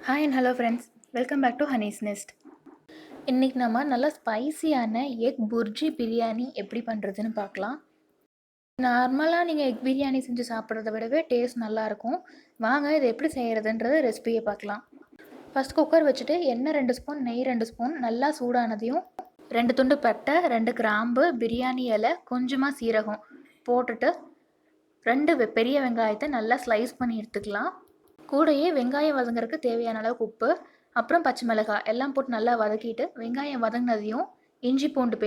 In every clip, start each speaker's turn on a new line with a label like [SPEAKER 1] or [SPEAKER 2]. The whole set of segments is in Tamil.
[SPEAKER 1] Hi and hello friends, welcome back to Honey's Nest. இன்றைக்கி நம்ம நல்லா ஸ்பைசியான எக் புர்ஜி பிரியாணி எப்படி பண்ணுறதுன்னு பார்க்கலாம். நார்மலாக நீங்கள் எக் பிரியாணி செஞ்சு சாப்பிட்றத விடவே டேஸ்ட் நல்லாயிருக்கும். வாங்க இதை எப்படி செய்கிறதுன்றது ரெசிபியை பார்க்கலாம். ஃபஸ்ட் குக்கர் வச்சுட்டு எண்ணெய் 2 ஸ்பூன், நெய் 2 ஸ்பூன் நல்லா சூடானதையும் 2 துண்டு பட்டை, 2 கிராம்பு, பிரியாணி இலை, கொஞ்சமாக சீரகம் போட்டுட்டு 2 பெரிய வெங்காயத்தை நல்லா ஸ்லைஸ் பண்ணி எடுத்துக்கலாம். கூடயே வெங்காயம் வதங்குறதுக்கு தேவையான அளவுக்கு உப்பு, அப்புறம் பச்சை மிளகாய் எல்லாம் போட்டு நல்லா வதக்கிட்டு வெங்காயம் வதங்கினதையும் இஞ்சி பூண்டு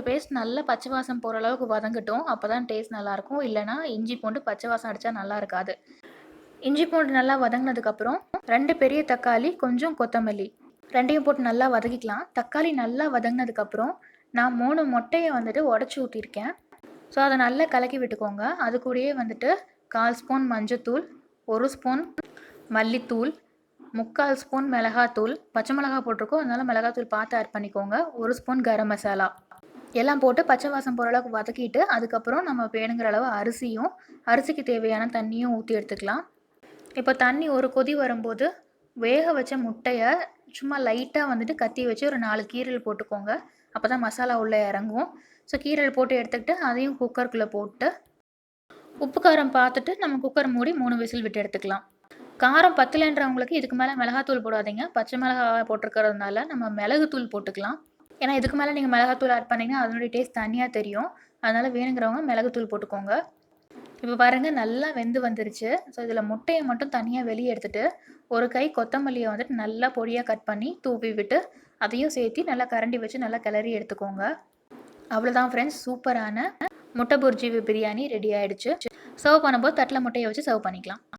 [SPEAKER 1] பேஸ்ட் நல்லா பச்சை வாசம் போகிற அளவுக்கு வதங்கட்டும். அப்போ தான் டேஸ்ட் நல்லாயிருக்கும். இல்லைனா இஞ்சி பூண்டு பச்சை வாசம் அடித்தா நல்லா இருக்காது. இஞ்சி பூண்டு நல்லா வதங்கினதுக்கப்புறம் 2 பெரிய தக்காளி, கொஞ்சம் கொத்தமல்லி ரெண்டையும் போட்டு நல்லா வதக்கிக்கலாம். தக்காளி நல்லா வதங்கினதுக்கப்புறம் நான் 3 முட்டையை உடச்சி ஊற்றிருக்கேன். ஸோ அதை நல்லா கலக்கி விட்டுக்கோங்க. அது கூடயே 1/4 ஸ்பூன் மஞ்சத்தூள், 1 ஸ்பூன் மல்லித்தூள், 3/4 ஸ்பூன் மிளகாத்தூள், பச்சை மிளகா போட்டிருக்கோம் அதனால் மிளகாத்தூள் பார்த்து ஆட் பண்ணிக்கோங்க, 1 ஸ்பூன் கரம் மசாலா எல்லாம் போட்டு பச்சை வாசம் போகிற அளவுக்கு வதக்கிட்டு அதுக்கப்புறம் நம்ம வேணுங்கிற அளவு அரிசிக்கு தேவையான தண்ணியும் ஊற்றி எடுத்துக்கலாம். இப்போ தண்ணி ஒரு கொதி வரும்போது வேக வச்ச முட்டையை சும்மா லைட்டாக கத்தி வச்சு ஒரு 4 கீரல் போட்டுக்கோங்க. அப்போ தான் மசாலா உள்ளே இறங்கும். ஸோ கீரல் போட்டு எடுத்துக்கிட்டு அதையும் குக்கருக்குள்ளே போட்டு உப்பு காரம் பார்த்துட்டு நம்ம குக்கர் மூடி 3 விசில் விட்டு எடுத்துக்கலாம். காரம் பத்தலைன்றவங்களுக்கு இதுக்கு மேலே மிளகாத்தூள் போடாதீங்க. பச்சை மிளகாய் போட்டிருக்கிறதுனால நம்ம மிளகுத்தூள் போட்டுக்கலாம். ஏன்னா இதுக்கு மேலே நீங்கள் மிளகாத்தூள் ஆட் பண்ணிங்கன்னா அதனுடைய டேஸ்ட் தனியாக தெரியும். அதனால் வேணுங்கிறவங்க மிளகுத்தூள் போட்டுக்கோங்க. இப்போ பாருங்கள் நல்லா வெந்து வந்துருச்சு. ஸோ இதில் முட்டையை மட்டும் தனியாக வெளியே எடுத்துகிட்டு ஒரு கை கொத்தமல்லியை நல்லா பொடியாக கட் பண்ணி தூவி விட்டு அதையும் சேர்த்து நல்லா கரண்டி வச்சு நல்லா கிளறி எடுத்துக்கோங்க. அவ்வளோதான் ஃப்ரெண்ட்ஸ், சூப்பரான முட்டை புர்ஜி பிரியாணி ரெடி ஆகிடுச்சு. சர்வ் பண்ணும்போது தட்டில் முட்டையை வச்சு சர்வ் பண்ணிக்கலாம்.